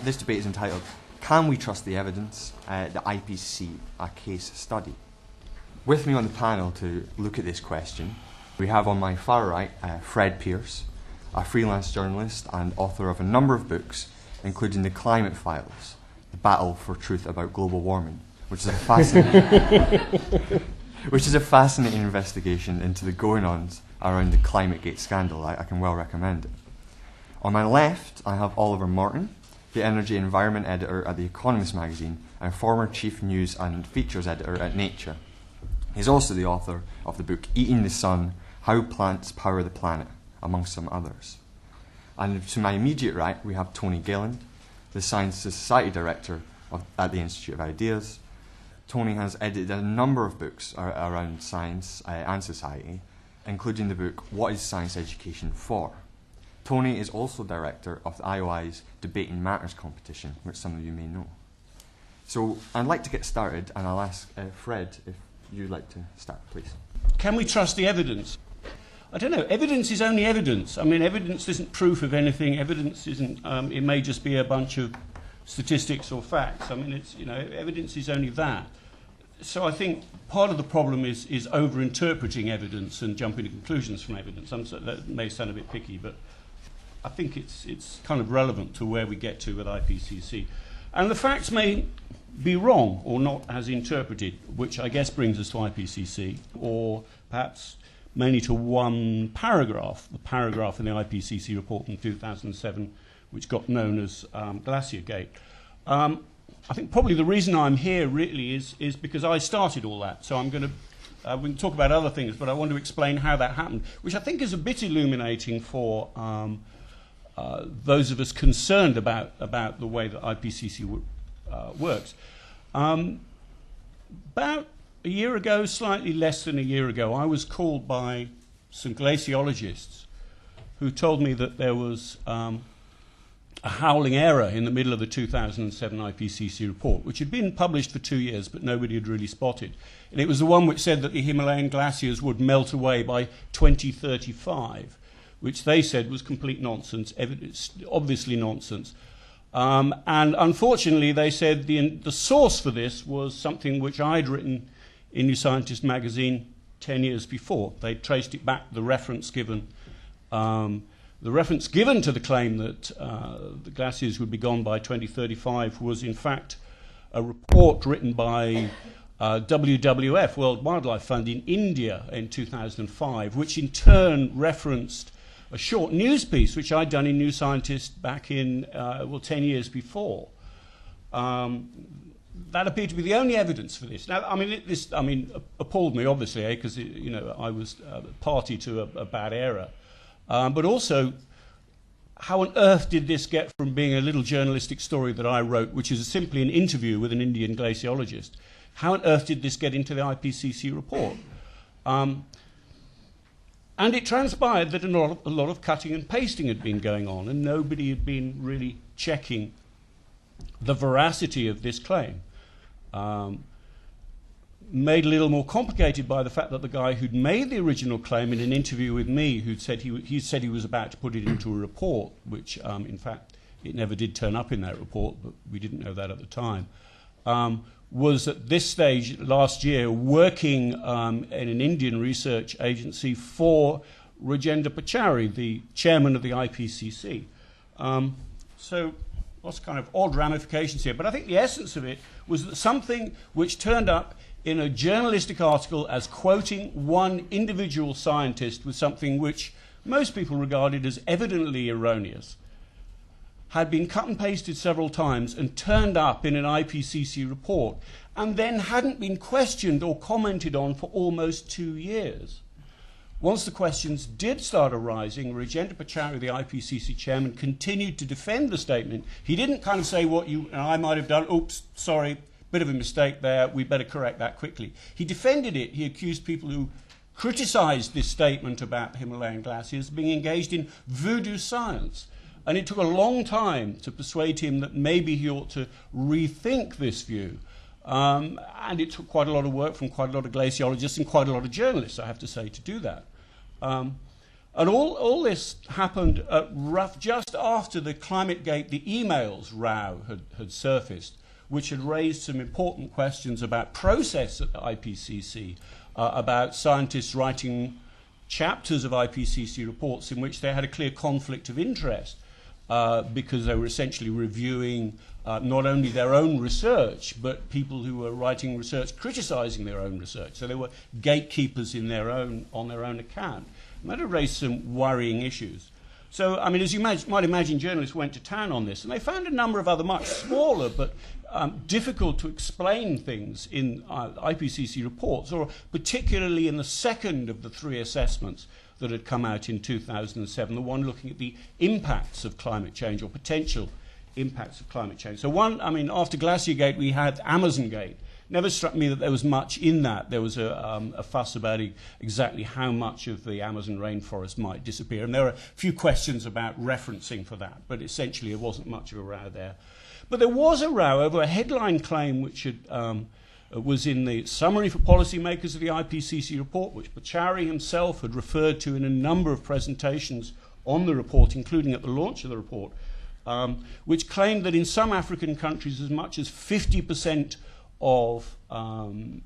This debate is entitled, Can We Trust the Evidence? The IPCC, a Case Study. With me on the panel to look at this question, we have on my far right Fred Pearce, a freelance journalist and author of a number of books, including The Climate Files, The Battle for Truth About Global Warming, which is a fascinating investigation into the goings-ons around the Climategate scandal. I can well recommend it. On my left, I have Oliver Morton, the Energy and Environment Editor at the Economist magazine and former Chief News and Features Editor at Nature. He's also the author of the book Eating the Sun, How Plants Power the Planet, amongst some others. And to my immediate right, we have Tony Gilland, the Science Society Director at the Institute of Ideas. Tony has edited a number of books around science and society, including the book What is Science Education For? Tony is also director of the IOI's Debating Matters competition, which some of you may know. So I'd like to get started, and I'll ask Fred if you'd like to start, please. Can we trust the evidence? I don't know. Evidence is only evidence. I mean, evidence isn't proof of anything. Evidence isn't. It may just be a bunch of statistics or facts. I mean, it's, you know, evidence is only that. So I think part of the problem is over-interpreting evidence and jumping to conclusions from evidence. That may sound a bit picky, but I think it's kind of relevant to where we get to with IPCC. And the facts may be wrong or not as interpreted, which I guess brings us to IPCC, or perhaps mainly to one paragraph, the paragraph in the IPCC report in 2007, which got known as Glaciergate. I think probably the reason I'm here really is because I started all that. So I'm going to, we can talk about other things, but I want to explain how that happened, which I think is a bit illuminating for those of us concerned about the way that IPCC works. About a year ago, slightly less than a year ago, I was called by some glaciologists who told me that there was a howling error in the middle of the 2007 IPCC report, which had been published for 2 years, but nobody had really spotted. And it was the one which said that the Himalayan glaciers would melt away by 2035, which they said was complete nonsense, obviously nonsense. And unfortunately, they said the source for this was something which I'd written in New Scientist magazine 10 years before. They traced it back, the reference given to the claim that the glaciers would be gone by 2035 was in fact a report written by WWF, World Wildlife Fund, in India in 2005, which in turn referenced a short news piece which I'd done in New Scientist back in 10 years before. That appeared to be the only evidence for this. Now, I mean, this appalled me, obviously, because you know, I was party to a bad error. But also, how on earth did this get from being a little journalistic story that I wrote, which is simply an interview with an Indian glaciologist? How on earth did this get into the IPCC report? And it transpired that a lot of cutting and pasting had been going on, and nobody had been really checking the veracity of this claim. Made a little more complicated by the fact that the guy who'd made the original claim in an interview with me, who'd said he said he was about to put it into a report, which in fact it never did turn up in that report, but we didn't know that at the time, was at this stage last year working in an Indian research agency for Rajendra Pachauri, the chairman of the IPCC. So lots of kind of odd ramifications here, but I think the essence of it was that something which turned up in a journalistic article as quoting one individual scientist with something which most people regarded as evidently erroneous had been cut and pasted several times and turned up in an IPCC report and then hadn't been questioned or commented on for almost 2 years. Once the questions did start arising, Rajendra Pachauri, the IPCC chairman, continued to defend the statement. He didn't kind of say what you and I might have done, oops, sorry, bit of a mistake there, we better correct that quickly. He defended it. He accused people who criticized this statement about Himalayan glaciers being engaged in voodoo science. And it took a long time to persuade him that maybe he ought to rethink this view. And it took quite a lot of work from quite a lot of glaciologists and quite a lot of journalists, I have to say, to do that. And all this happened at just after the Climategate, the emails row had surfaced, which had raised some important questions about process at the IPCC, about scientists writing chapters of IPCC reports in which they had a clear conflict of interest because they were essentially reviewing not only their own research, but people who were writing research criticizing their own research. So they were gatekeepers on their own account. And that had raised some worrying issues. So, I mean, as you might imagine, journalists went to town on this, and they found a number of other much smaller but difficult to explain things in IPCC reports, or particularly in the second of the three assessments that had come out in 2007, the one looking at the impacts of climate change, or potential impacts of climate change. So after Glaciergate, we had Amazongate. Never struck me that there was much in that. There was a fuss about exactly how much of the Amazon rainforest might disappear. And there are a few questions about referencing for that, but essentially there wasn't much of a row there. But there was a row over a headline claim which was in the summary for policymakers of the IPCC report, which Pachauri himself had referred to in a number of presentations on the report, including at the launch of the report, which claimed that in some African countries as much as 50% of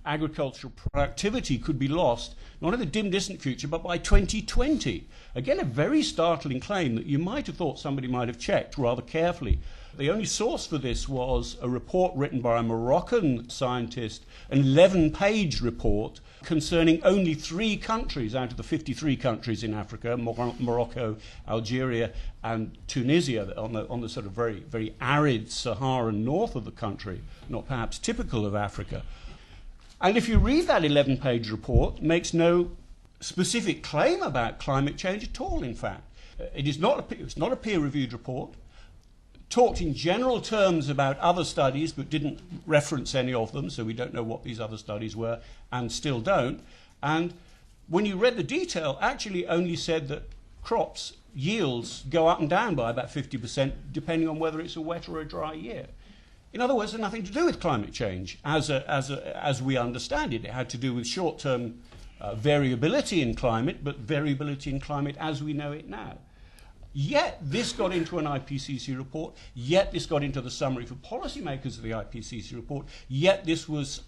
agricultural productivity could be lost, not in the dim, distant future, but by 2020. Again, a very startling claim that you might have thought somebody might have checked rather carefully. The only source for this was a report written by a Moroccan scientist, an 11-page report concerning only 3 countries out of the 53 countries in Africa, Morocco, Algeria, and Tunisia, on the sort of very, very arid Saharan north of the country, not perhaps typical of Africa. And if you read that 11-page report, it makes no specific claim about climate change at all, in fact. It's not a peer-reviewed report. Talked in general terms about other studies, but didn't reference any of them, so we don't know what these other studies were, and still don't. And when you read the detail, actually only said that crops yields go up and down by about 50%, depending on whether it's a wet or a dry year. In other words, it had nothing to do with climate change as we understand it. It had to do with short-term variability in climate, but variability in climate as we know it now. Yet this got into an IPCC report, yet this got into the summary for policymakers of the IPCC report, yet this was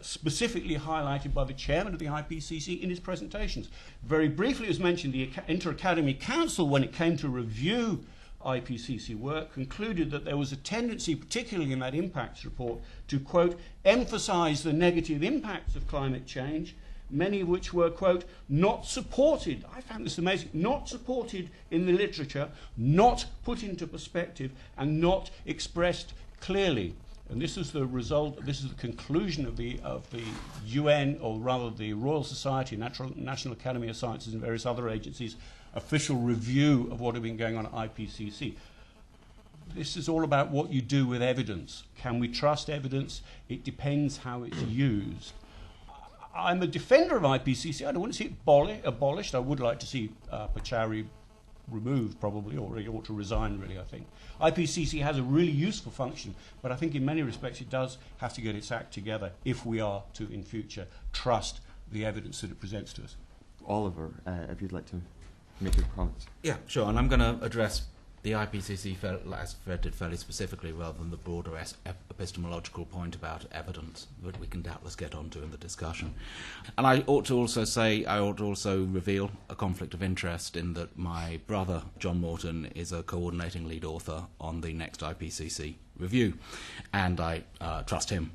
specifically highlighted by the chairman of the IPCC in his presentations. Very briefly, as mentioned, the Inter-Academy Council, when it came to review IPCC work, concluded that there was a tendency, particularly in that impacts report, to, quote, emphasize the negative impacts of climate change, many of which were, quote, not supported, I found this amazing, not supported in the literature, not put into perspective, and not expressed clearly. And this is the result, this is the conclusion of the UN, or rather the Royal Society, National Academy of Sciences, and various other agencies' official review of what had been going on at IPCC. This is all about what you do with evidence. Can we trust evidence? It depends how it's used. I'm a defender of IPCC. I don't want to see it abolished. I would like to see Pachauri removed, probably, or he ought to resign, really, I think. IPCC has a really useful function, but I think in many respects it does have to get its act together if we are to, in future, trust the evidence that it presents to us. Oliver, if you'd like to make your comments. Yeah, sure, and I'm going to address the IPCC, as Fred did, fairly specifically, rather than the broader epistemological point about evidence that we can doubtless get onto in the discussion. And I ought to also reveal a conflict of interest in that my brother, John Morton, is a coordinating lead author on the next IPCC review, and I trust him.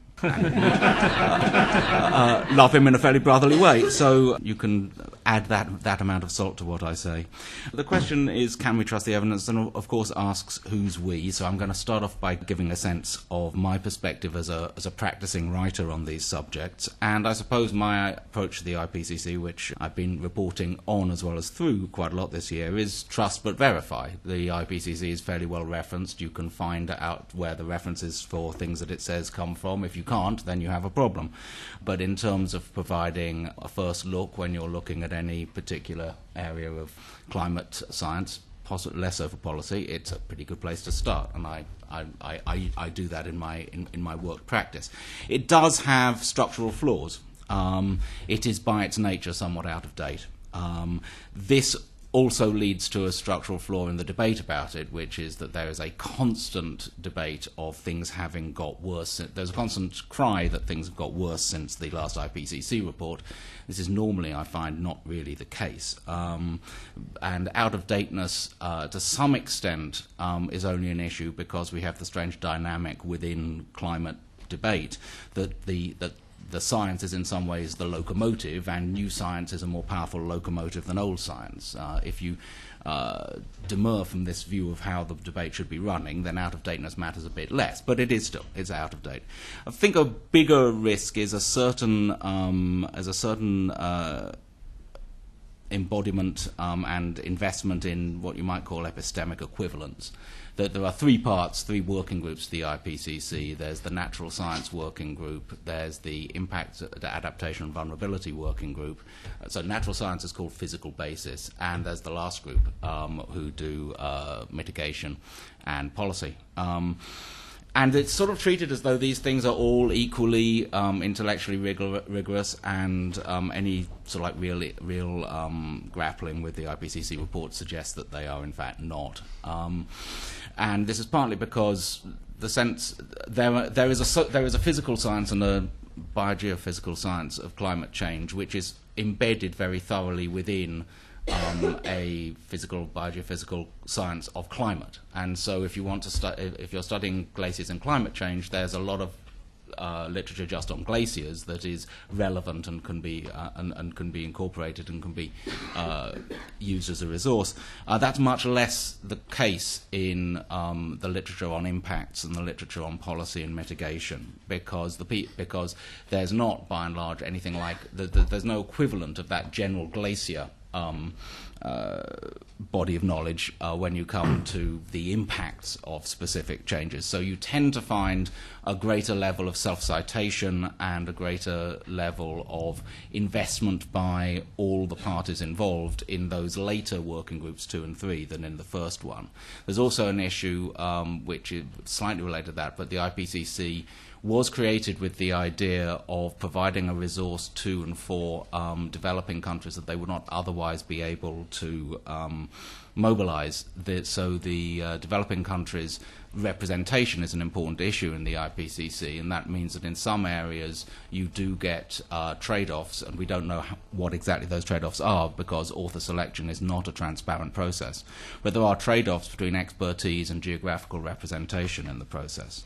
Love him in a fairly brotherly way, so you can add that amount of salt to what I say. The question is, can we trust the evidence? And of course asks, who's we? So I'm going to start off by giving a sense of my perspective as a practicing writer on these subjects, and I suppose my approach to the IPCC, which I've been reporting on as well as through quite a lot this year, is trust but verify. The IPCC is fairly well referenced. You can find out where the references for things that it says come from. If you can't, then you have a problem. But in terms of providing a first look when you're looking at any particular area of climate science, less so for policy, it's a pretty good place to start, and I do that in my work practice. It does have structural flaws. It is by its nature somewhat out of date. This also leads to a structural flaw in the debate about it, which is that there is a constant debate of things having got worse. There's a constant cry that things have got worse since the last IPCC report. This is normally, I find, not really the case. And out-of-dateness, to some extent, is only an issue because we have the strange dynamic within climate debate that the science is in some ways the locomotive, and new science is a more powerful locomotive than old science. If you demur from this view of how the debate should be running, then out-of-dateness matters a bit less, but it's out of date. I think a bigger risk is a certain embodiment and investment in what you might call epistemic equivalence. That there are three working groups to the IPCC. There's the natural science working group, there's the impact, the adaptation and vulnerability working group. So natural science is called physical basis, and there's the last group who do mitigation and policy. And it's sort of treated as though these things are all equally intellectually rigorous, and any sort of like real grappling with the IPCC report suggests that they are in fact not. And this is partly because the sense there is a physical science and a biogeophysical science of climate change, which is embedded very thoroughly within a physical, biogeophysical science of climate. And so if you want to if you're studying glaciers and climate change, there's a lot of literature just on glaciers that is relevant and can be incorporated and can be used as a resource. That's much less the case in the literature on impacts and the literature on policy and mitigation, because there's not, by and large, anything like there's no equivalent of that general glacier body of knowledge when you come to the impacts of specific changes. So you tend to find a greater level of self-citation and a greater level of investment by all the parties involved in those later working groups 2 and 3 than in the first one. There's also an issue which is slightly related to that, but the IPCC was created with the idea of providing a resource to and for developing countries that they would not otherwise be able to mobilize. So the developing countries' representation is an important issue in the IPCC, and that means that in some areas you do get trade-offs, and we don't know what exactly those trade-offs are because author selection is not a transparent process. But there are trade-offs between expertise and geographical representation in the process.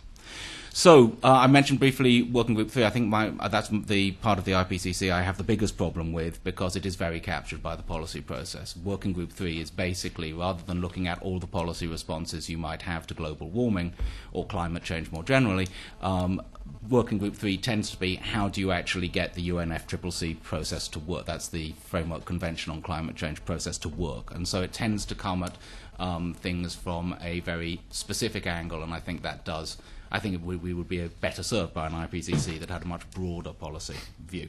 So I mentioned briefly Working Group 3. I think that's the part of the IPCC I have the biggest problem with, because it is very captured by the policy process. Working Group 3 is basically, rather than looking at all the policy responses you might have to global warming or climate change more generally, Working Group 3 tends to be how do you actually get the UNFCCC process to work. That's the Framework Convention on Climate Change process to work. And so it tends to come at things from a very specific angle, and I think that does. I think we would be better served by an IPCC that had a much broader policy view.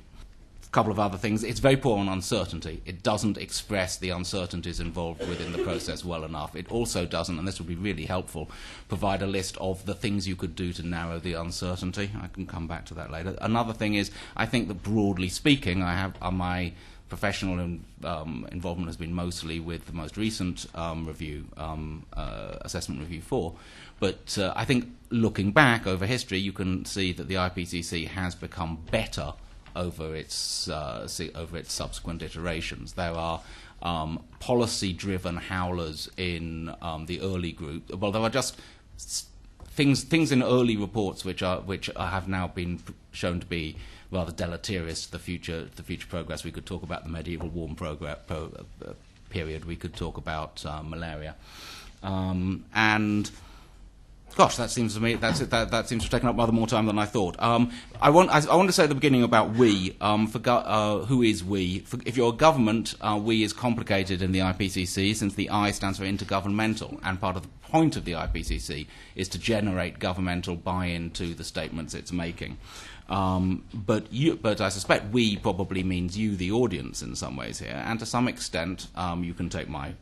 A couple of other things. It's very poor on uncertainty. It doesn't express the uncertainties involved within the process well enough. It also doesn't, and this would be really helpful, provide a list of the things you could do to narrow the uncertainty. I can come back to that later. Another thing is, I think that broadly speaking, my professional involvement has been mostly with the most recent review, Assessment Review 4. But I think looking back over history, you can see that the IPCC has become better over its subsequent iterations. There are policy-driven howlers in the early group. Well, there are just things in early reports which have now been shown to be rather deleterious to the future progress. We could talk about the medieval warm period. We could talk about malaria, and gosh, that seems to me that seems to have taken up rather more time than I thought. I want to say at the beginning about we. Who is we? If you're a government, we is complicated in the IPCC, since the I stands for intergovernmental, and part of the point of the IPCC is to generate governmental buy-in to the statements it's making. But I suspect we probably means you, the audience, in some ways here, and to some extent you can take my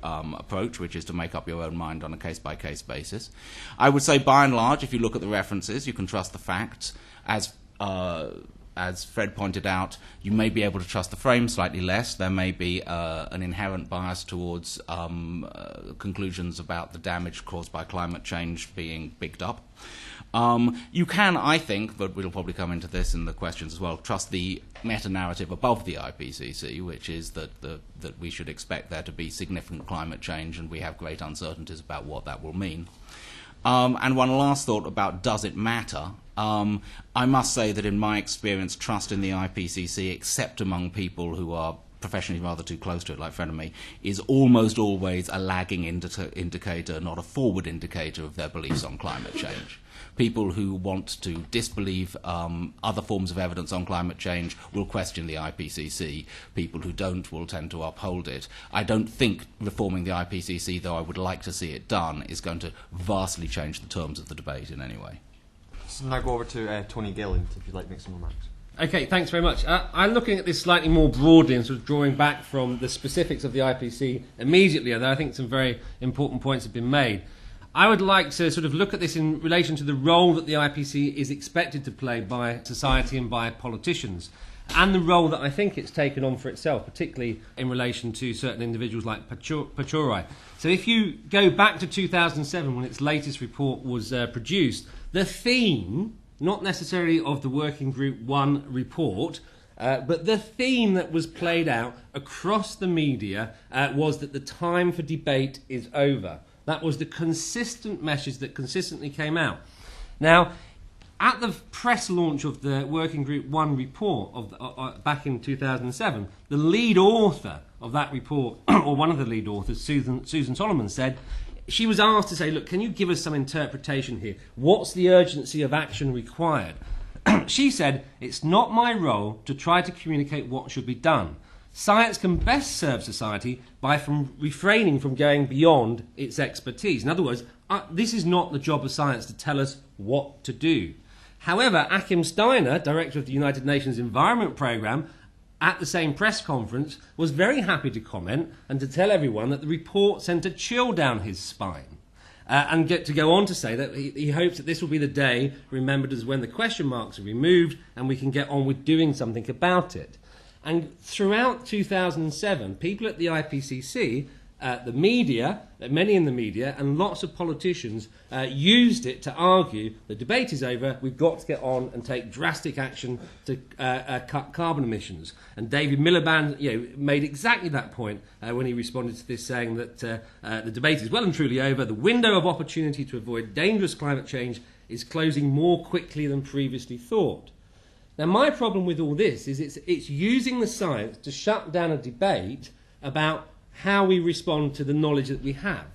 approach, which is to make up your own mind on a case-by-case basis. I would say, by and large, if you look at the references, you can trust the facts as as Fred pointed out, you may be able to trust the frame slightly less. There may be an inherent bias towards conclusions about the damage caused by climate change being bigged up. You can, I think, but we'll probably come into this in the questions as well, trust the meta-narrative above the IPCC, which is that we should expect there to be significant climate change, and we have great uncertainties about what that will mean. And one last thought about does it matter? I must say that in my experience, trust in the IPCC, except among people who are professionally rather too close to it, like Fred and me, is almost always a lagging indicator, not a forward indicator of their beliefs on climate change. People who want to disbelieve other forms of evidence on climate change will question the IPCC. People who don't will tend to uphold it. I don't think reforming the IPCC, though I would like to see it done, is going to vastly change the terms of the debate in any way. So now go over to Tony Gilland, if you'd like to make some remarks. Okay, thanks very much. I'm looking at this slightly more broadly and sort of drawing back from the specifics of the IPCC immediately, although I think some very important points have been made. I would like to sort of look at this in relation to the role that the IPCC is expected to play by society and by politicians, and the role that I think it's taken on for itself, particularly in relation to certain individuals like Pachauri. So if you go back to 2007, when its latest report was produced, the theme, not necessarily of the Working Group 1 report, but the theme that was played out across the media was that the time for debate is over. That was the consistent message that consistently came out. Now, at the press launch of the Working Group 1 report back in 2007, the lead author of that report, or one of the lead authors, Susan Solomon, said, she was asked to say, look, can you give us some interpretation here? What's the urgency of action required? She said, it's not my role to try to communicate what should be done. Science can best serve society by refraining from going beyond its expertise. In other words, this is not the job of science to tell us what to do. However, Achim Steiner, director of the United Nations Environment Programme, at the same press conference, was very happy to comment and to tell everyone that the report sent a chill down his spine. And to go on to say that he hopes that this will be the day remembered as when the question marks are removed and we can get on with doing something about it. And throughout 2007, people at the IPCC, the media, many in the media, and lots of politicians used it to argue the debate is over, we've got to get on and take drastic action to cut carbon emissions. And David Miliband made exactly that point when he responded to this, saying that the debate is well and truly over, the window of opportunity to avoid dangerous climate change is closing more quickly than previously thought. Now, my problem with all this is it's using the science to shut down a debate about how we respond to the knowledge that we have.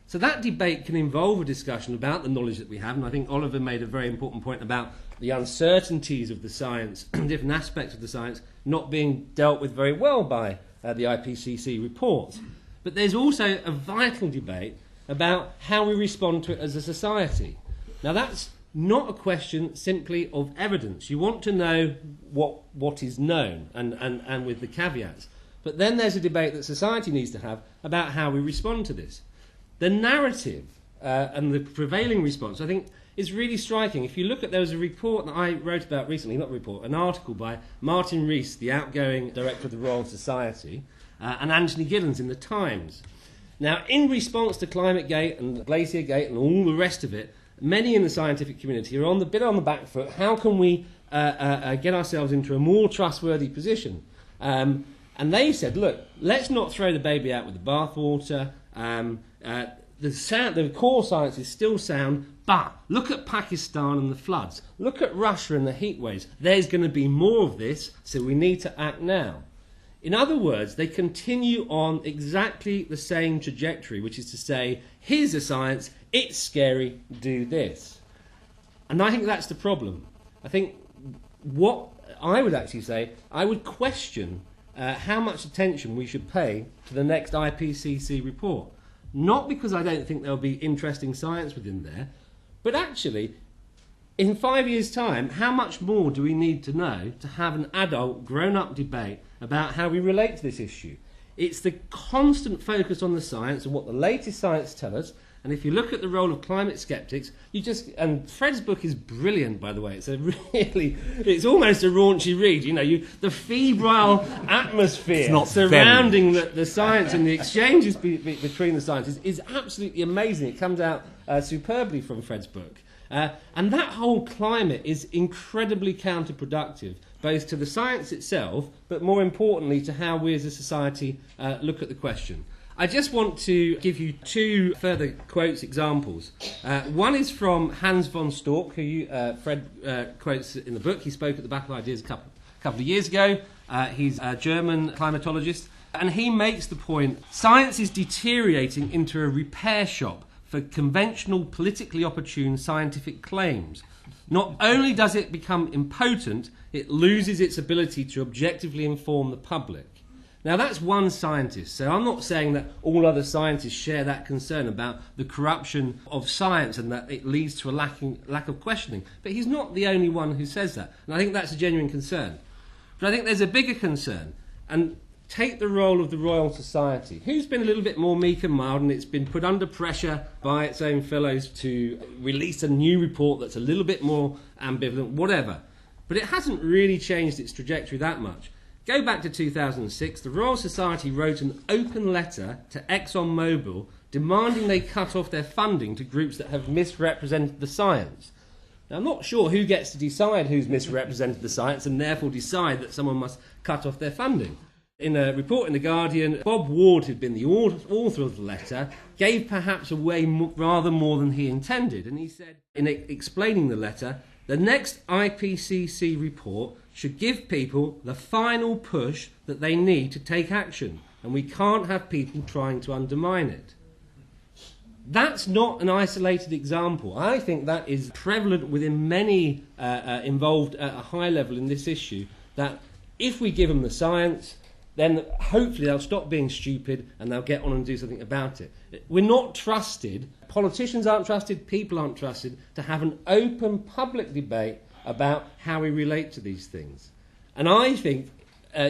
So that debate can involve a discussion about the knowledge that we have, and I think Oliver made a very important point about the uncertainties of the science, different aspects of the science, not being dealt with very well by the IPCC reports. But there's also a vital debate about how we respond to it as a society. Now, that's not a question simply of evidence. You want to know what is known and with the caveats. But then there's a debate that society needs to have about how we respond to this. The narrative and the prevailing response, I think, is really striking. If you look at, there was a report that I wrote about recently, not a report, an article by Martin Rees, the outgoing director of the Royal Society, and Anthony Gilland in the Times. Now, in response to Climategate and Glaciergate and all the rest of it, many in the scientific community are on the back foot. How can we get ourselves into a more trustworthy position? And they said, look, let's not throw the baby out with the bathwater. The core science is still sound, but look at Pakistan and the floods. Look at Russia and the heat waves. There's going to be more of this, so we need to act now. In other words, they continue on exactly the same trajectory, which is to say, here's the science, it's scary, do this. And I think that's the problem. I think what I would actually say, I would question how much attention we should pay to the next IPCC report. Not because I don't think there'll be interesting science within there, but actually, in 5 years' time, how much more do we need to know to have an adult, grown-up debate about how we relate to this issue? It's the constant focus on the science and what the latest science tells us, And if you look at the role of climate skeptics, and Fred's book is brilliant, by the way. It's almost a raunchy read. The febrile atmosphere surrounding the science and the exchanges between the scientists is absolutely amazing. It comes out superbly from Fred's book. And that whole climate is incredibly counterproductive, both to the science itself, but more importantly to how we as a society look at the question. I just want to give you two further examples. One is from Hans von Storck, who Fred quotes in the book. He spoke at the Battle of Ideas a couple of years ago. He's a German climatologist, and he makes the point, science is deteriorating into a repair shop for conventional, politically opportune scientific claims. Not only does it become impotent, it loses its ability to objectively inform the public. Now, that's one scientist, so I'm not saying that all other scientists share that concern about the corruption of science and that it leads to a lack of questioning. But he's not the only one who says that, and I think that's a genuine concern. But I think there's a bigger concern, and take the role of the Royal Society, who's been a little bit more meek and mild, and it's been put under pressure by its own fellows to release a new report that's a little bit more ambivalent, whatever. But it hasn't really changed its trajectory that much. Go back to 2006, the Royal Society wrote an open letter to ExxonMobil demanding they cut off their funding to groups that have misrepresented the science. Now, I'm not sure who gets to decide who's misrepresented the science and therefore decide that someone must cut off their funding. In a report in The Guardian, Bob Ward, who'd been the author of the letter, gave perhaps away rather more than he intended. And he said, in explaining the letter, the next IPCC report should give people the final push that they need to take action, and we can't have people trying to undermine it. That's not an isolated example. I think that is prevalent within many involved at a high level in this issue, that if we give them the science, then hopefully they'll stop being stupid and they'll get on and do something about it. We're not trusted, politicians aren't trusted, people aren't trusted, to have an open public debate about how we relate to these things. And I think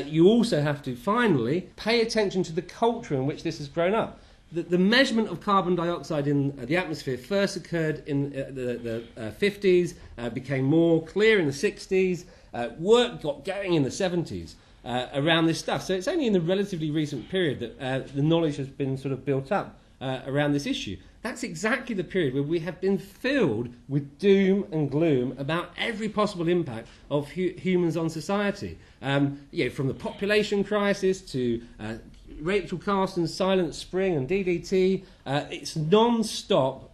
you also have to finally pay attention to the culture in which this has grown up. The measurement of carbon dioxide in the atmosphere first occurred in the 50s, became more clear in the 60s, work got going in the 70s. Around this stuff. So it's only in the relatively recent period that the knowledge has been sort of built up around this issue. That's exactly the period where we have been filled with doom and gloom about every possible impact of humans on society. From the population crisis to Rachel Carson's Silent Spring and DDT, it's non-stop.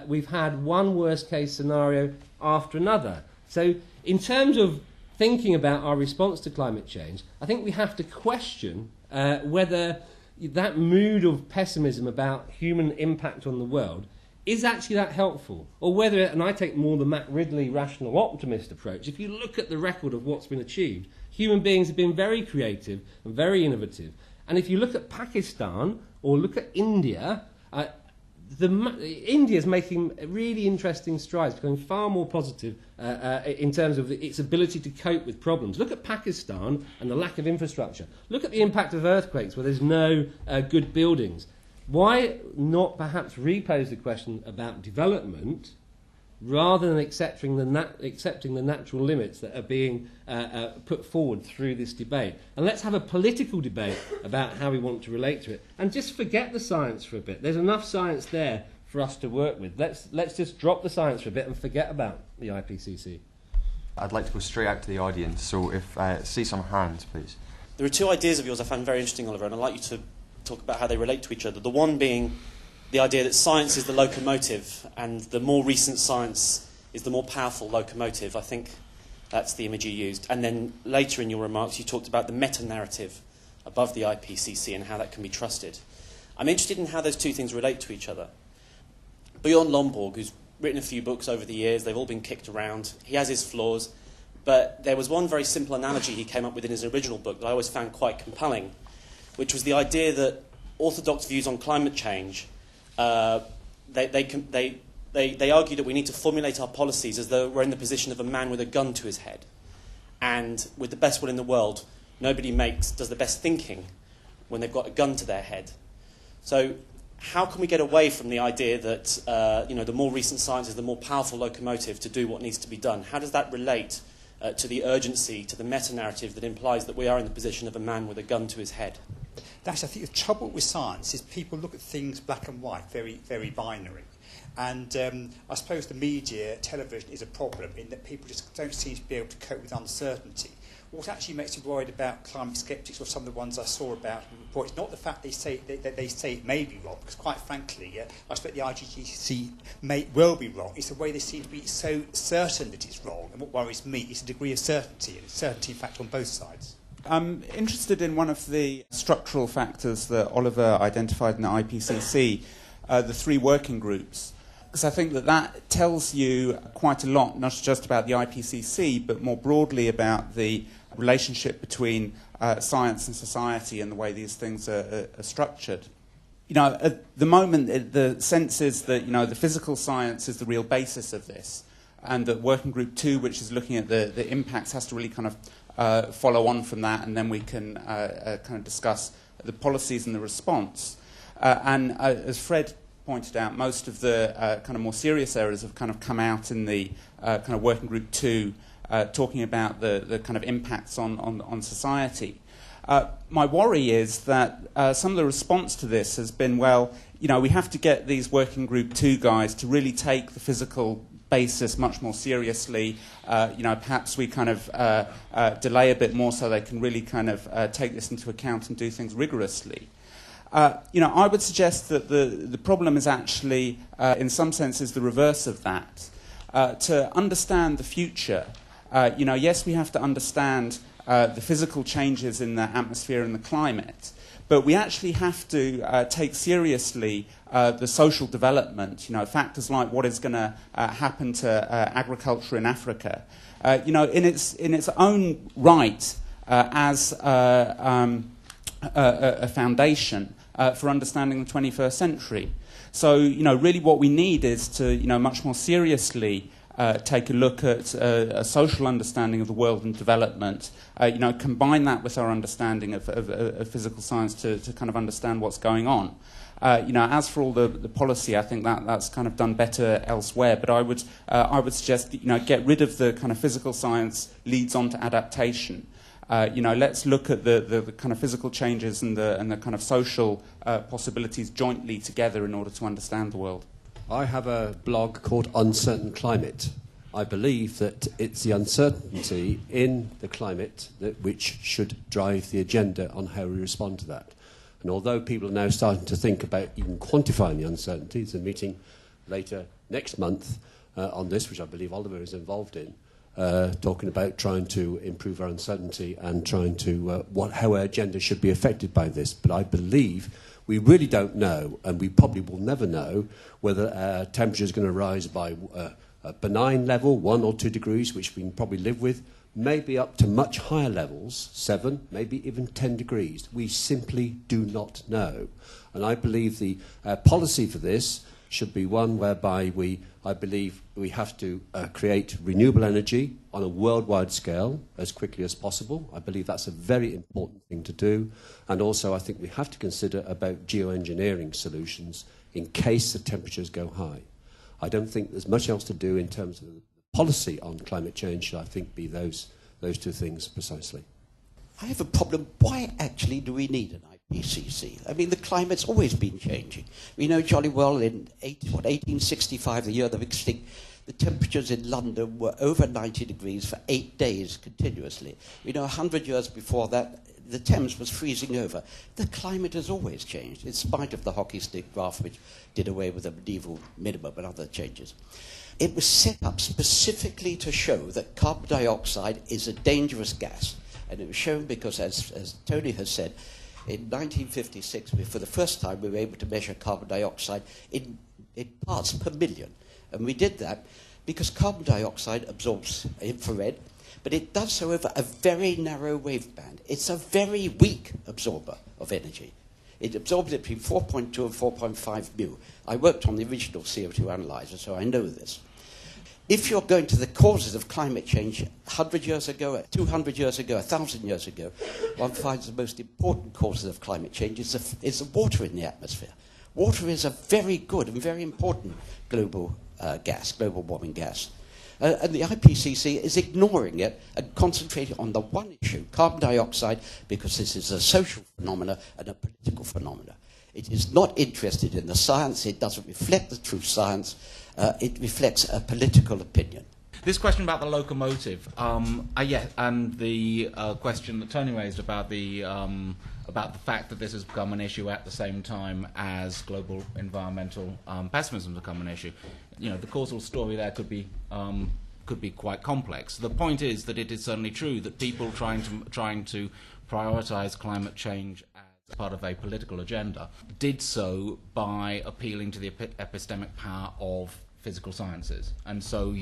We've had one worst-case scenario after another. So in terms of thinking about our response to climate change, I think we have to question whether that mood of pessimism about human impact on the world is actually that helpful, or whether, and I take more the Matt Ridley rational optimist approach, if you look at the record of what's been achieved, human beings have been very creative and very innovative. And if you look at Pakistan or look at India, India is making really interesting strides, becoming far more positive in terms of its ability to cope with problems. Look at Pakistan and the lack of infrastructure. Look at the impact of earthquakes where there's no good buildings. Why not perhaps repose the question about development rather than accepting the natural limits that are being put forward through this debate? And let's have a political debate about how we want to relate to it, and just forget the science for a bit. There's enough science there for us to work with. Let's just drop the science for a bit and forget about the IPCC. I'd like to go straight out to the audience, so if see some hands, please. There are two ideas of yours I found very interesting, Oliver, and I'd like you to talk about how they relate to each other. The one being the idea that science is the locomotive, and the more recent science is the more powerful locomotive. I think that's the image you used. And then later in your remarks, you talked about the meta-narrative above the IPCC and how that can be trusted. I'm interested in how those two things relate to each other. Bjorn Lomborg, who's written a few books over the years, they've all been kicked around. He has his flaws, but there was one very simple analogy he came up with in his original book that I always found quite compelling, which was the idea that orthodox views on climate change, they argue that we need to formulate our policies as though we're in the position of a man with a gun to his head. And with the best will in the world, nobody does the best thinking when they've got a gun to their head. So how can we get away from the idea that the more recent science is the more powerful locomotive to do what needs to be done? How does that relate to the urgency, to the meta-narrative that implies that we are in the position of a man with a gun to his head? That's, I think, the trouble with science is people look at things black and white, very, very binary. And I suppose the media, television, is a problem in that people just don't seem to be able to cope with uncertainty. What actually makes me worried about climate sceptics, or some of the ones I saw about the report, is not the fact they say it may be wrong, because quite frankly, I expect the IPCC may well be wrong. It's the way they seem to be so certain that it's wrong. And what worries me is the degree of certainty, and certainty, in fact, on both sides. I'm interested in one of the structural factors that Oliver identified in the IPCC, the 3 working groups. Because I think that tells you quite a lot, not just about the IPCC, but more broadly about the relationship between science and society and the way these things are structured. At the moment, the sense is that, the physical science is the real basis of this, and that Working Group 2, which is looking at the impacts, has to really kind of follow on from that, and then we can kind of discuss the policies and the response. And as Fred pointed out, most of the kind of more serious areas have kind of come out in the kind of Working Group 2, talking about the kind of impacts on society. My worry is that some of the response to this has been, we have to get these Working Group 2 guys to really take the physical basis much more seriously. Perhaps we kind of delay a bit more so they can really kind of take this into account and do things rigorously. I would suggest that the problem is actually, in some senses, the reverse of that. To understand the future, yes, we have to understand the physical changes in the atmosphere and the climate, but we actually have to take seriously the social development, factors like what is going to happen to agriculture in Africa, in its own right as a foundation for understanding the 21st century. So, really what we need is to, much more seriously take a look at a social understanding of the world and development, combine that with our understanding of physical science to kind of understand what's going on. As for all the policy, I think that's kind of done better elsewhere, but I would suggest, get rid of the kind of physical science leads on to adaptation. Let's look at the kind of physical changes and the kind of social possibilities jointly together in order to understand the world. I have a blog called Uncertain Climate. I believe that it's the uncertainty in the climate which should drive the agenda on how we respond to that. And although people are now starting to think about even quantifying the uncertainty, there's a meeting later next month on this, which I believe Oliver is involved in, talking about trying to improve our uncertainty and trying to how our agenda should be affected by this. But I believe we really don't know, and we probably will never know, whether temperature is going to rise by a benign level, 1 or 2 degrees, which we can probably live with, maybe up to much higher levels, 7, maybe even 10 degrees. We simply do not know. And I believe the policy for this should be one whereby I believe we have to create renewable energy on a worldwide scale as quickly as possible. I believe that's a very important thing to do. And also I think we have to consider about geoengineering solutions in case the temperatures go high. I don't think there's much else to do in terms of the policy on climate change. Should I think be those 2 things precisely. I have a problem. Why actually do we need an IPCC? I mean, the climate's always been changing. We know jolly well in 1865, the year of the big stink, the temperatures in London were over 90 degrees for 8 days continuously. We know 100 years before that, the Thames was freezing over. The climate has always changed, in spite of the hockey stick graph, which did away with the medieval minimum and other changes. It was set up specifically to show that carbon dioxide is a dangerous gas. And it was shown because, as Tony has said, in 1956, for the first time, we were able to measure carbon dioxide in parts per million. And we did that because carbon dioxide absorbs infrared, but it does so over a very narrow waveband. It's a very weak absorber of energy. It absorbs it between 4.2 and 4.5 mu. I worked on the original CO2 analyzer, so I know this. If you're going to the causes of climate change 100 years ago, 200 years ago, 1,000 years ago, one finds the most important causes of climate change is the water in the atmosphere. Water is a very good and very important global warming gas. And the IPCC is ignoring it and concentrating on the one issue, carbon dioxide, because this is a social phenomena and a political phenomena. It is not interested in the science. It doesn't reflect the true science. It reflects a political opinion. This question about the locomotive, and the question that Tony raised about the fact that this has become an issue at the same time as global environmental pessimism has become an issue. You know, the causal story there could be quite complex. The point is that it is certainly true that people trying to prioritise climate change as part of a political agenda did so by appealing to the epistemic power of physical sciences, and so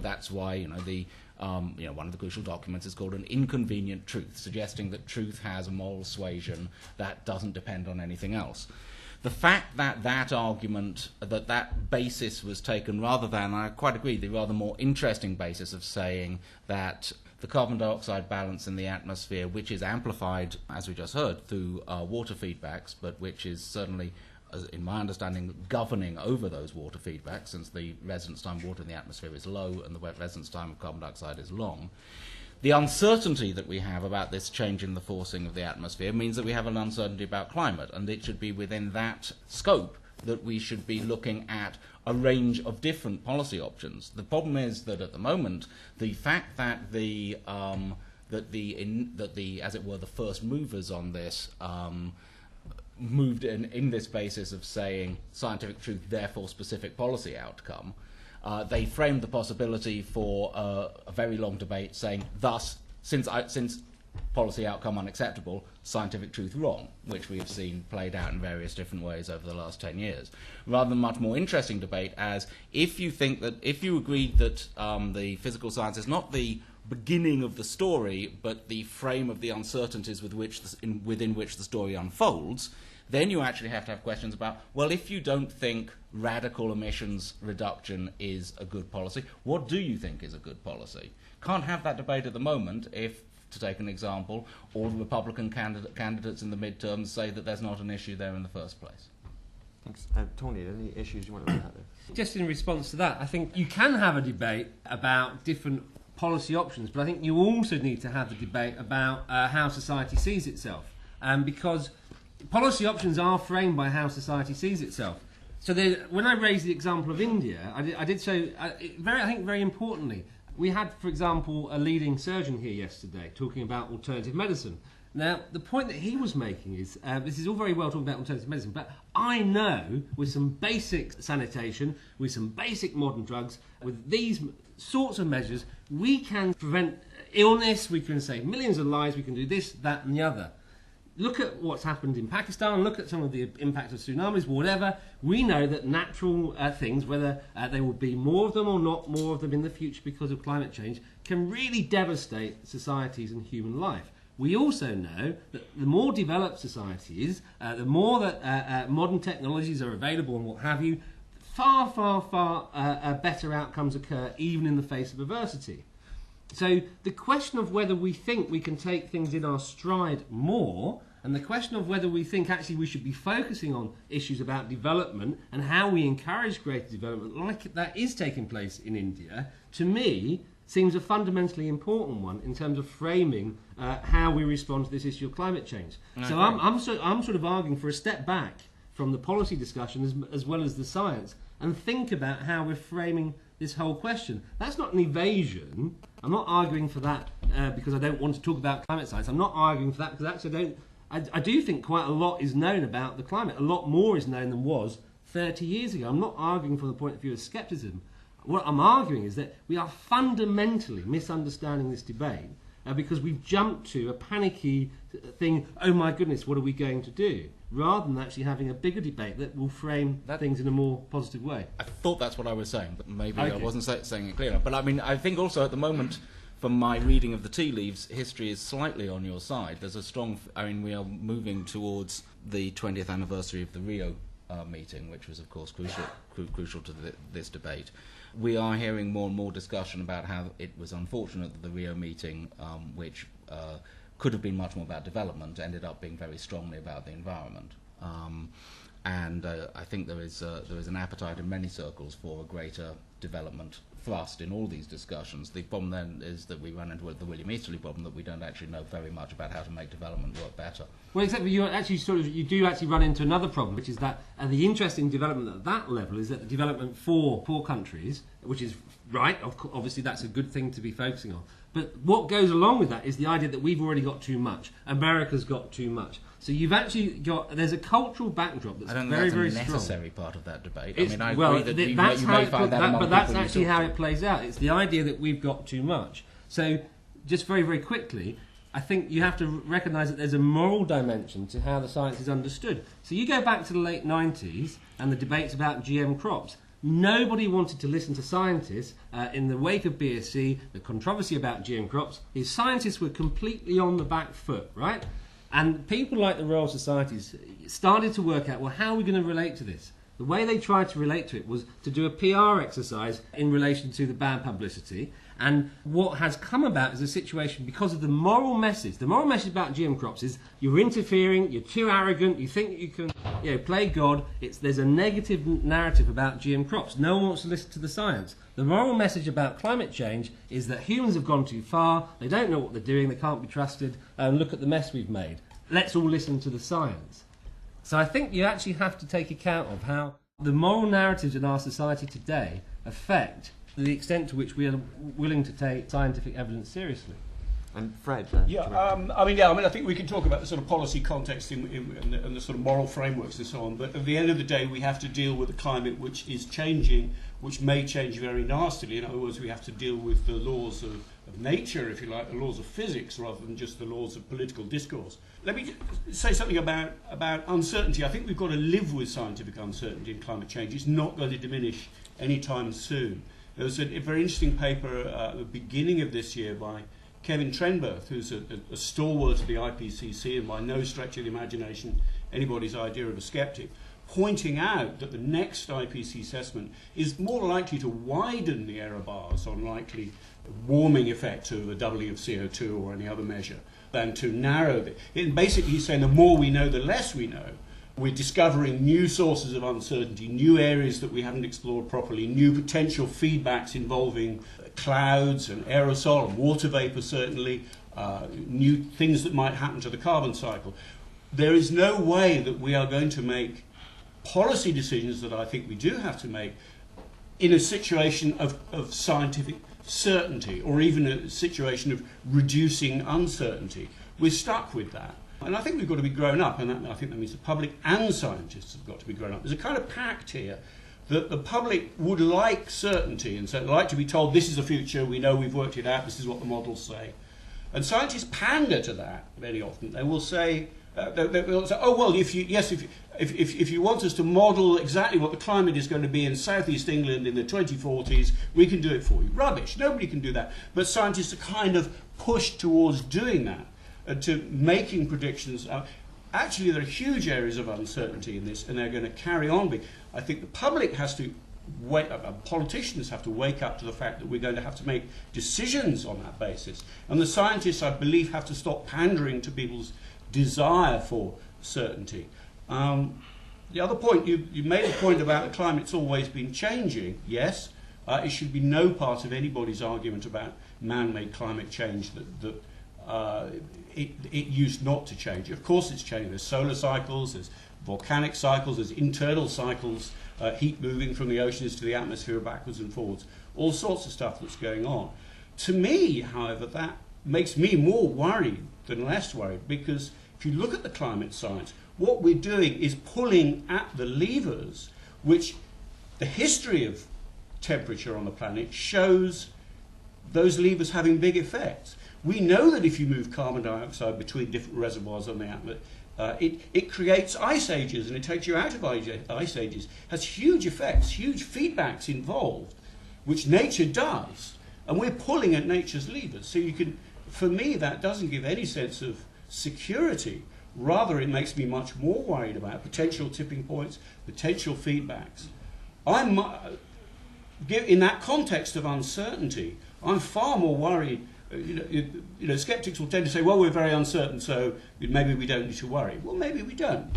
that's why one of the crucial documents is called an inconvenient truth, suggesting that truth has a moral suasion that doesn't depend on anything else. The fact that argument, that basis was taken rather than, I quite agree, the rather more interesting basis of saying that the carbon dioxide balance in the atmosphere, which is amplified, as we just heard, through water feedbacks, but which is certainly, in my understanding, governing over those water feedbacks, since the residence time of water in the atmosphere is low and the residence time of carbon dioxide is long. The uncertainty that we have about this change in the forcing of the atmosphere means that we have an uncertainty about climate, and it should be within that scope that we should be looking at a range of different policy options. The problem is that at the moment, the fact that the as it were, the first movers on this moved in this basis of saying scientific truth, therefore specific policy outcome. They framed the possibility for a very long debate saying, thus, since policy outcome unacceptable, scientific truth wrong, which we have seen played out in various different ways over the last 10 years. Rather than much more interesting debate as if you agreed that the physical science is not the beginning of the story, but the frame of the uncertainties within which the story unfolds, then you actually have to have questions about, well, if you don't think radical emissions reduction is a good policy, what do you think is a good policy? Can't have that debate at the moment if, to take an example, all the Republican candidates in the midterms say that there's not an issue there in the first place. Thanks. Tony, any issues you want to look at there? Just in response to that, I think you can have a debate about different policy options, but I think you also need to have the debate about how society sees itself, because policy options are framed by how society sees itself. So when I raised the example of India, I did so, I think very importantly, we had, for example, a leading surgeon here yesterday talking about alternative medicine. Now, the point that he was making is, this is all very well talking about alternative medicine, but I know with some basic sanitation, with some basic modern drugs, with these sorts of measures, we can prevent illness, we can save millions of lives, we can do this, that and the other. Look at what's happened in Pakistan, look at some of the impacts of tsunamis, whatever. We know that natural things, whether there will be more of them or not more of them in the future because of climate change, can really devastate societies and human life. We also know that the more developed society is, the more that modern technologies are available and what have you, far, far, far better outcomes occur even in the face of adversity. So the question of whether we think we can take things in our stride more, and the question of whether we think actually we should be focusing on issues about development and how we encourage greater development like that is taking place in India, to me seems a fundamentally important one in terms of framing how we respond to this issue of climate change. Okay. So I'm sort of arguing for a step back from the policy discussion as well as the science and think about how we're framing this whole question. That's not an evasion. I'm not arguing for that because I don't want to talk about climate science. I'm not arguing for that because actually I do think quite a lot is known about the climate. A lot more is known than was 30 years ago. I'm not arguing from the point of view of scepticism. What I'm arguing is that we are fundamentally misunderstanding this debate because we've jumped to a panicky thing, oh my goodness, what are we going to do? Rather than actually having a bigger debate that will frame things in a more positive way. I thought that's what I was saying, but maybe okay. I wasn't saying it clear enough. But I mean, I think also at the moment, from my reading of the tea leaves, history is slightly on your side. There's a strong, we are moving towards the 20th anniversary of the Rio meeting, which was, of course, crucial to this debate. We are hearing more and more discussion about how it was unfortunate that the Rio meeting, which could have been much more about development, ended up being very strongly about the environment. And I think there is an appetite in many circles for a greater development thrust in all these discussions. The problem then is that we run into the William Easterly problem, that we don't actually know very much about how to make development work better. Well, except you do actually run into another problem, which is that the interesting development at that level is that the development for poor countries, which is right, obviously that's a good thing to be focusing on. But what goes along with that is the idea that we've already got too much. America's got too much. So you've actually got, there's a cultural backdrop that's very, very strong. I don't think that's a necessary part of that debate. It's, I mean, I well, agree that that's you how may find that among but that's people actually you talk how to. it plays out. It's the idea that we've got too much. So just very, very quickly, I think you have to recognise that there's a moral dimension to how the science is understood. So you go back to the late 90s and the debates about GM crops. Nobody wanted to listen to scientists in the wake of BSC. The controversy about GM crops is scientists were completely on the back foot, right? And people like the Royal Societies started to work out, well, how are we going to relate to this? The way they tried to relate to it was to do a PR exercise in relation to the bad publicity. And what has come about is a situation because of the moral message. The moral message about GM crops is you're interfering, you're too arrogant, you think that you can play God. There's a negative narrative about GM crops. No one wants to listen to the science. The moral message about climate change is that humans have gone too far, they don't know what they're doing, they can't be trusted, and look at the mess we've made. Let's all listen to the science. So I think you actually have to take account of how the moral narratives in our society today affect the extent to which we are willing to take scientific evidence seriously. And Fred? I think we can talk about the sort of policy context and the sort of moral frameworks and so on, but at the end of the day we have to deal with a climate which is changing, which may change very nastily. In other words, we have to deal with the laws of nature, if you like, the laws of physics, rather than just the laws of political discourse. Let me say something about uncertainty. I think we've got to live with scientific uncertainty in climate change. It's not going to diminish anytime soon. There was a very interesting paper at the beginning of this year by Kevin Trenberth, who's a stalwart of the IPCC and by no stretch of the imagination anybody's idea of a skeptic, pointing out that the next IPCC assessment is more likely to widen the error bars on likely warming effect of a doubling of CO2 or any other measure than to narrow it. Basically, he's saying the more we know, the less we know. We're discovering new sources of uncertainty, new areas that we haven't explored properly, new potential feedbacks involving clouds and aerosol and water vapour, certainly, new things that might happen to the carbon cycle. There is no way that we are going to make policy decisions that I think we do have to make in a situation of scientific certainty or even a situation of reducing uncertainty. We're stuck with that. And I think we've got to be grown up, and I think that means the public and scientists have got to be grown up. There's a kind of pact here that the public would like certainty, and so they'd like to be told this is the future, we know we've worked it out, this is what the models say. And scientists pander to that very often. They will say, oh well, if you want us to model exactly what the climate is going to be in South East England in the 2040s, we can do it for you. Rubbish. Nobody can do that. But scientists are kind of pushed towards doing that. To making predictions. Actually, there are huge areas of uncertainty in this, and they're going to carry on. I think the public has to wake up, politicians have to wake up to the fact that we're going to have to make decisions on that basis. And the scientists, I believe, have to stop pandering to people's desire for certainty. The other point, you made a point about the climate's always been changing. Yes, it should be no part of anybody's argument about man-made climate change that it used not to change. Of course it's changed. There's solar cycles, there's volcanic cycles, there's internal cycles, heat moving from the oceans to the atmosphere backwards and forwards, all sorts of stuff that's going on. To me, however, that makes me more worried than less worried, because if you look at the climate science, what we're doing is pulling at the levers which the history of temperature on the planet shows those levers having big effects. We know that if you move carbon dioxide between different reservoirs on the atmosphere, it creates ice ages, and it takes you out of ice ages. It has huge effects, huge feedbacks involved, which nature does, and we're pulling at nature's levers. So for me, that doesn't give any sense of security. Rather, it makes me much more worried about potential tipping points, potential feedbacks. In that context of uncertainty, I'm far more worried. Skeptics will tend to say, well, we're very uncertain, so maybe we don't need to worry. Well, maybe we don't.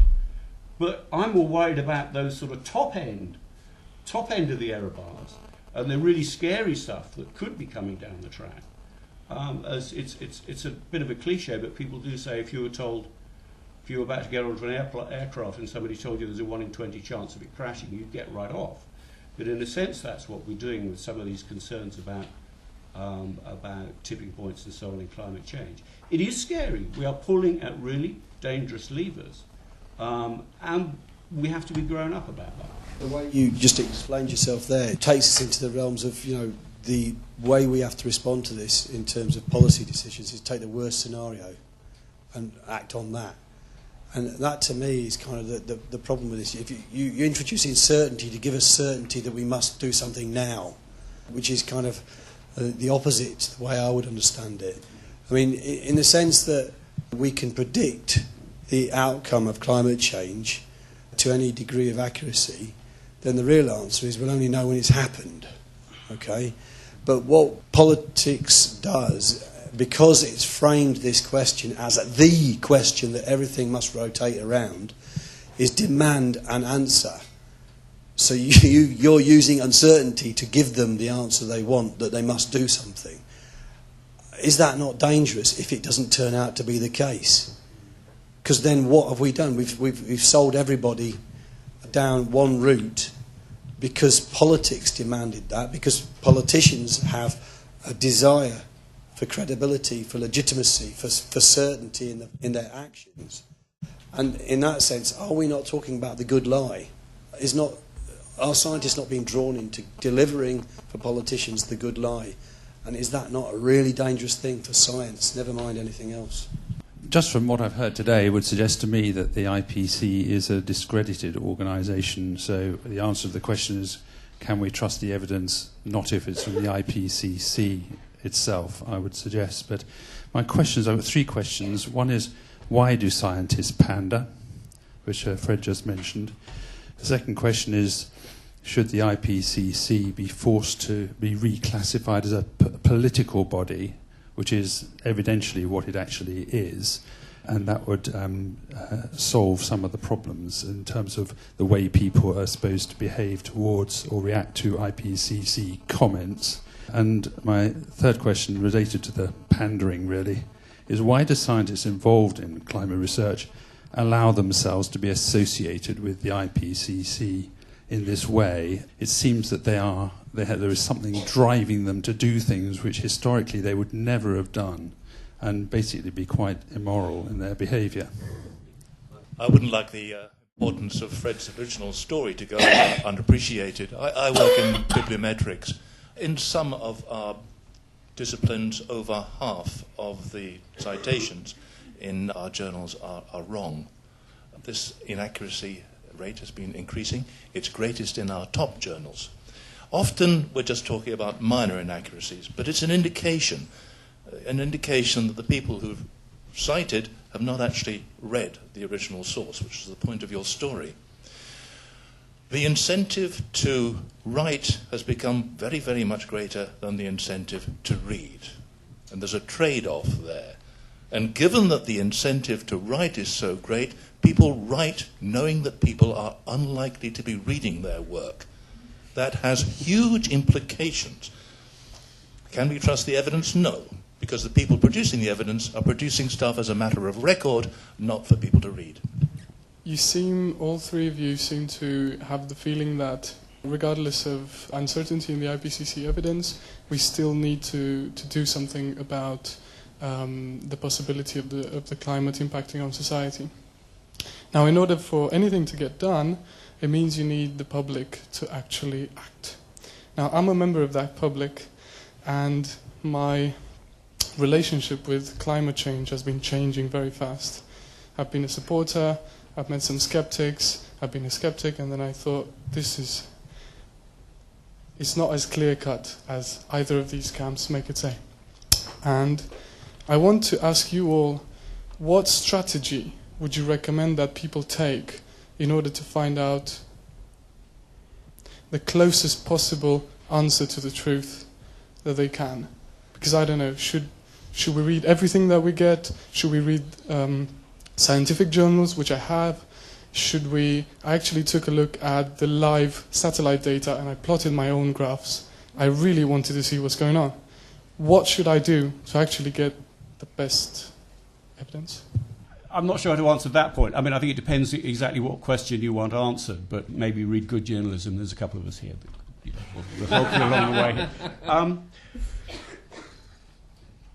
But I'm more worried about those sort of top end of the error bars, and the really scary stuff that could be coming down the track. As it's a bit of a cliche, but people do say if you were about to get onto an aircraft and somebody told you there's a 1 in 20 chance of it crashing, you'd get right off. But in a sense, that's what we're doing with some of these concerns about tipping points and so on in climate change. It is scary. We are pulling at really dangerous levers, and we have to be grown up about that. The way you just explained yourself there, it takes us into the realms of, the way we have to respond to this in terms of policy decisions is take the worst scenario and act on that. And that, to me, is kind of the problem with this. If you're introducing certainty to give us certainty that we must do something now, which is kind of the opposite to the way I would understand it. I mean, in the sense that we can predict the outcome of climate change to any degree of accuracy, then the real answer is we'll only know when it's happened, okay? But what politics does, because it's framed this question as the question that everything must rotate around, is demand an answer. So you're using uncertainty to give them the answer they want, that they must do something. Is that not dangerous if it doesn't turn out to be the case? Because then what have we done? We've sold everybody down one route because politics demanded that, because politicians have a desire for credibility, for legitimacy, for certainty in their actions. And in that sense, are we not talking about the good lie? Are scientists not being drawn into delivering for politicians the good lie? And is that not a really dangerous thing for science, never mind anything else? Just from what I've heard today, it would suggest to me that the IPCC is a discredited organisation. So the answer to the question is, can we trust the evidence? Not if it's from the IPCC itself, I would suggest. But my questions, I've got 3 questions. One is, why do scientists pander? Which Fred just mentioned. The second question is, should the IPCC be forced to be reclassified as a political body, which is evidentially what it actually is, and that would solve some of the problems in terms of the way people are supposed to behave towards or react to IPCC comments. And my third question, related to the pandering really, is why do scientists involved in climate research allow themselves to be associated with the IPCC in this way? It seems that there is something driving them to do things which historically they would never have done, and basically be quite immoral in their behaviour. I wouldn't like the importance of Fred's original story to go underappreciated. I work in bibliometrics. In some of our disciplines, over half of the citations in our journals are wrong. This inaccuracy rate has been increasing. It's greatest in our top journals. Often we're just talking about minor inaccuracies, but it's an indication that the people who've cited have not actually read the original source, which is the point of your story. The incentive to write has become very, very much greater than the incentive to read. And there's a trade-off there. And given that the incentive to write is so great, people write knowing that people are unlikely to be reading their work. That has huge implications. Can we trust the evidence? No, because the people producing the evidence are producing stuff as a matter of record, not for people to read. All 3 of you seem to have the feeling that regardless of uncertainty in the IPCC evidence, we still need to do something about the possibility of the climate impacting on society. Now, in order for anything to get done, it means you need the public to actually act. Now, I'm a member of that public, and my relationship with climate change has been changing very fast. I've been a supporter, I've met some skeptics, I've been a skeptic, and then I thought, it's not as clear-cut as either of these camps make it say. And I want to ask you all, what strategy would you recommend that people take in order to find out the closest possible answer to the truth that they can? Because I don't know, should we read everything that we get? Should we read scientific journals, which I have? I actually took a look at the live satellite data and I plotted my own graphs. I really wanted to see what's going on. What should I do to actually get the best evidence? I'm not sure how to answer that point. I mean, I think it depends exactly what question you want answered, but maybe read good journalism. There's a couple of us here that will help you along the way.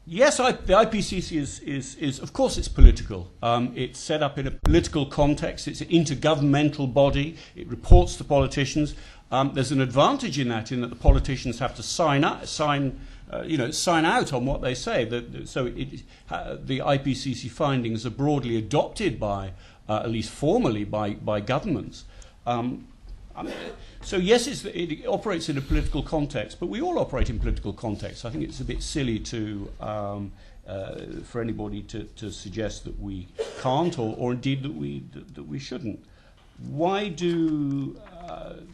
Yes, the IPCC is, of course, it's political. It's set up in a political context. It's an intergovernmental body. It reports to politicians. There's an advantage in that the politicians have to sign out on what they say. The IPCC findings are broadly adopted by, at least formally, by governments. So yes, it operates in a political context, but we all operate in political contexts. I think it's a bit silly for anybody to suggest that we can't, or indeed that we shouldn't. Why do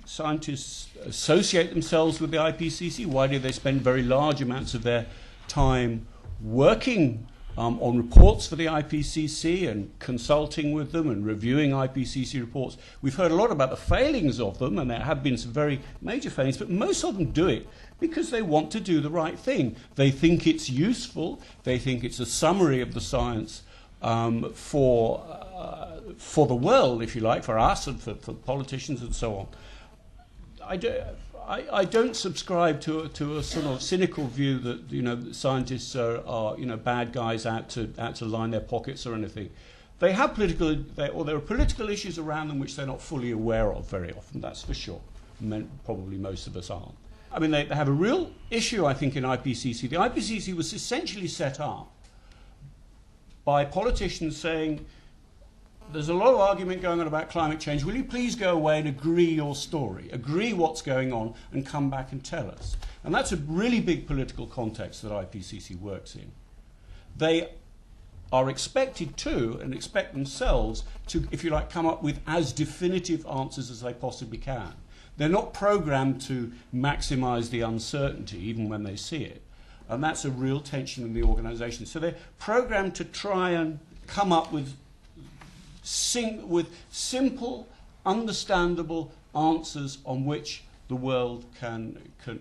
scientists associate themselves with the IPCC? Why do they spend very large amounts of their time working on reports for the IPCC and consulting with them and reviewing IPCC reports? We've heard a lot about the failings of them, and there have been some very major failings, but most of them do it because they want to do the right thing. They think it's useful. They think it's a summary of the science for the world, if you like, for us and for politicians and so on. I don't subscribe to a sort of cynical view that scientists are bad guys out to line their pockets or anything. They have there are political issues around them which they're not fully aware of very often. That's for sure. Probably most of us aren't. I mean, they have a real issue, I think, in IPCC. The IPCC was essentially set up by politicians saying, there's a lot of argument going on about climate change. Will you please go away and agree your story, agree what's going on, and come back and tell us? And that's a really big political context that IPCC works in. They are expected to, and expect themselves to, if you like, come up with as definitive answers as they possibly can. They're not programmed to maximize the uncertainty, even when they see it. And that's a real tension in the organization. So they're programmed to try and come up with simple, understandable answers on which the world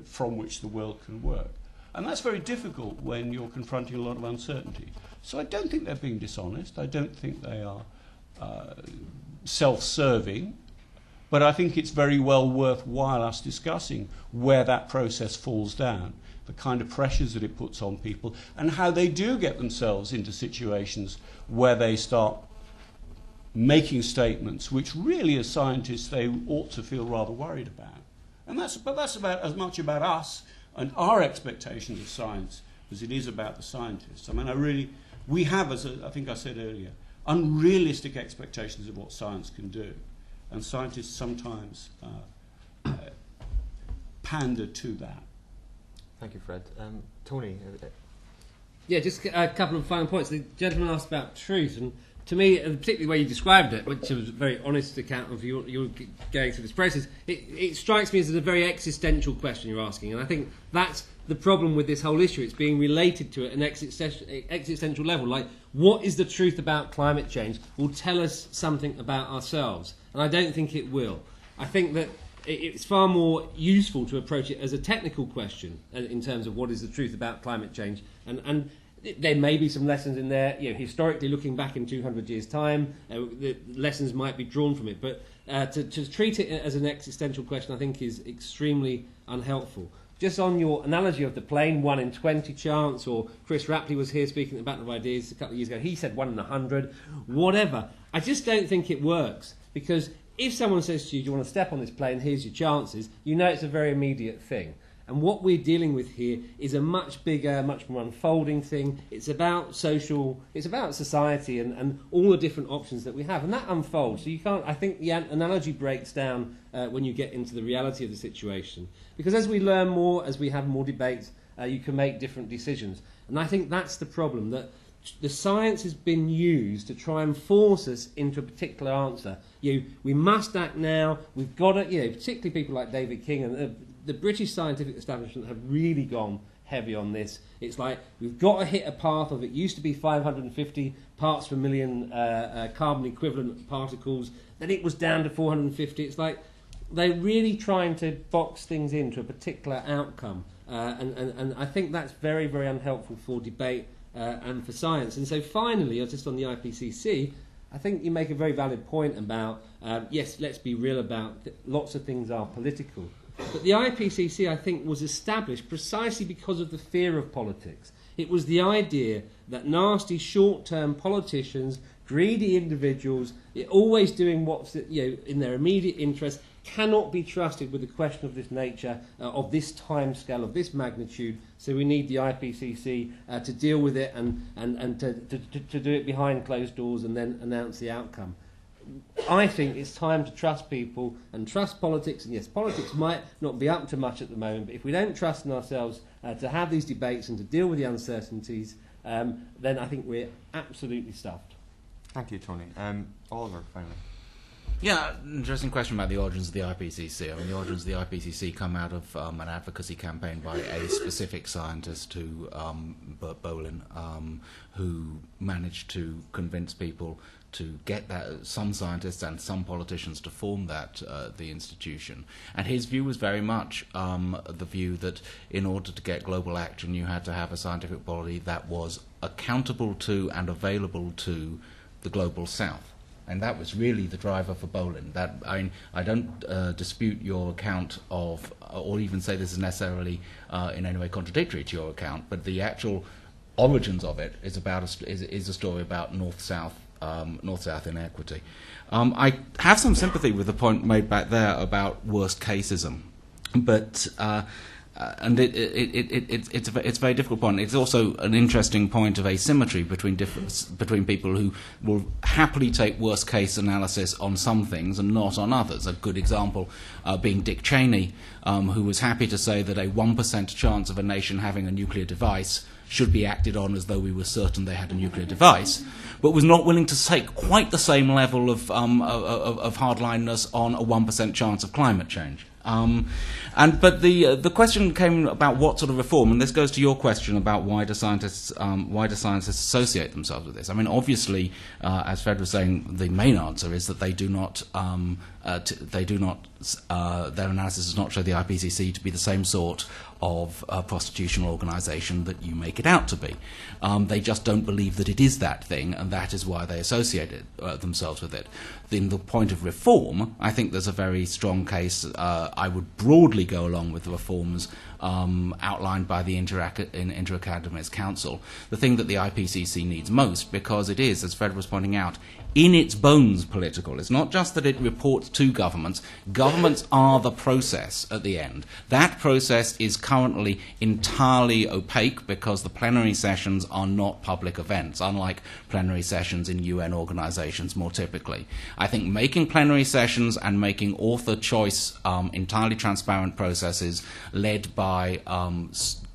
from which the world can work. And that's very difficult when you're confronting a lot of uncertainty. So I don't think they're being dishonest. I don't think they are self-serving. But I think it's very well worthwhile us discussing where that process falls down, the kind of pressures that it puts on people, and how they do get themselves into situations where they start making statements which really, as scientists, they ought to feel rather worried about. And that's about as much about us and our expectations of science as it is about the scientists. I mean, we have, as I think I said earlier, unrealistic expectations of what science can do. And scientists sometimes pander to that. Thank you, Fred. Tony? Yeah, just a couple of final points. The gentleman asked about truth, and to me, particularly the way you described it, which was a very honest account of your going through this process, it strikes me as a very existential question you're asking, and I think that's the problem with this whole issue. It's being related to an existential level. Like, what is the truth about climate change will tell us something about ourselves, and I don't think it will. I think that it's far more useful to approach it as a technical question in terms of what is the truth about climate change, and there may be some lessons in there. Historically, looking back in 200 years' time, the lessons might be drawn from it. But to treat it as an existential question, I think, is extremely unhelpful. Just on your analogy of the plane 1 in 20 chance, or Chris Rapley was here speaking at the Battle of Ideas a couple of years ago. He said 1 in 100, whatever. I just don't think it works, because if someone says to you, "Do you want to step on this plane? Here's your chances," you know it's a very immediate thing. And what we're dealing with here is a much bigger, much more unfolding thing. It's about it's about society and all the different options that we have. And that unfolds. So you can't, I think the analogy breaks down when you get into the reality of the situation. Because as we learn more, as we have more debates, you can make different decisions. And I think that's the problem, that the science has been used to try and force us into a particular answer. We must act now. We've got to, particularly people like David King and the British scientific establishment have really gone heavy on this. It's like we've got to hit a path of, it used to be 550 parts per million carbon equivalent particles, then it was down to 450. It's like they're really trying to box things into a particular outcome, and I think that's very, very unhelpful for debate and for science. And so finally, just on the IPCC, I think you make a very valid point about, yes, let's be real about lots of things are political. But the IPCC, I think, was established precisely because of the fear of politics. It was the idea that nasty, short-term politicians, greedy individuals, always doing what's in their immediate interest, cannot be trusted with a question of this nature, of this time scale, of this magnitude. So we need the IPCC to deal with it and to do it behind closed doors and then announce the outcome. I think it's time to trust people and trust politics. And yes, politics might not be up to much at the moment, but if we don't trust in ourselves to have these debates and to deal with the uncertainties, then I think we're absolutely stuffed. Thank you, Tony. Oliver, finally. Yeah, interesting question about the origins of the IPCC. I mean, the origins of the IPCC come out of an advocacy campaign by a specific scientist, Bert Bolin, who managed to convince people to get some scientists and some politicians to form the institution. And his view was very much the view that in order to get global action, you had to have a scientific body that was accountable to and available to the global south. And that was really the driver for Bolin. I don't dispute your account of, or even say this is necessarily in any way contradictory to your account, but the actual origins of it is a story about north-south inequity. I have some sympathy with the point made back there about worst-caseism, but and it's a very difficult point. It's also an interesting point of asymmetry between people who will happily take worst case analysis on some things and not on others. A good example being Dick Cheney, who was happy to say that a 1% chance of a nation having a nuclear device should be acted on as though we were certain they had a nuclear device, but was not willing to take quite the same level of hardlineness on a 1% chance of climate change. But the question came about what sort of reform, and this goes to your question about why do scientists associate themselves with this? I mean, obviously, as Fred was saying, the main answer is that they do not. Their analysis does not show the IPCC to be the same sort of prostitutional organisation that you make it out to be. They just don't believe that it is that thing, and that is why they associate themselves with it. In the point of reform, I think there's a very strong case. I would broadly go along with the reforms outlined by the Inter-Academics Council. The thing that the IPCC needs most, because it is, as Fred was pointing out, in its bones political. It's not just that it reports to governments. Governments are the process at the end. That process is currently entirely opaque because the plenary sessions are not public events, unlike plenary sessions in UN organisations more typically. I think making plenary sessions and making author choice entirely transparent processes led by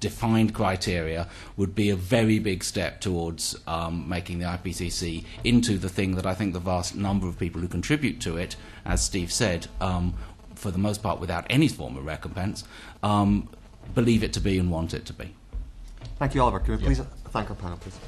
defined criteria would be a very big step towards making the IPCC into the thing that I think the vast number of people who contribute to it, as Steve said, for the most part without any form of recompense, believe it to be and want it to be. Thank you, Oliver. Can we please thank our panel, please?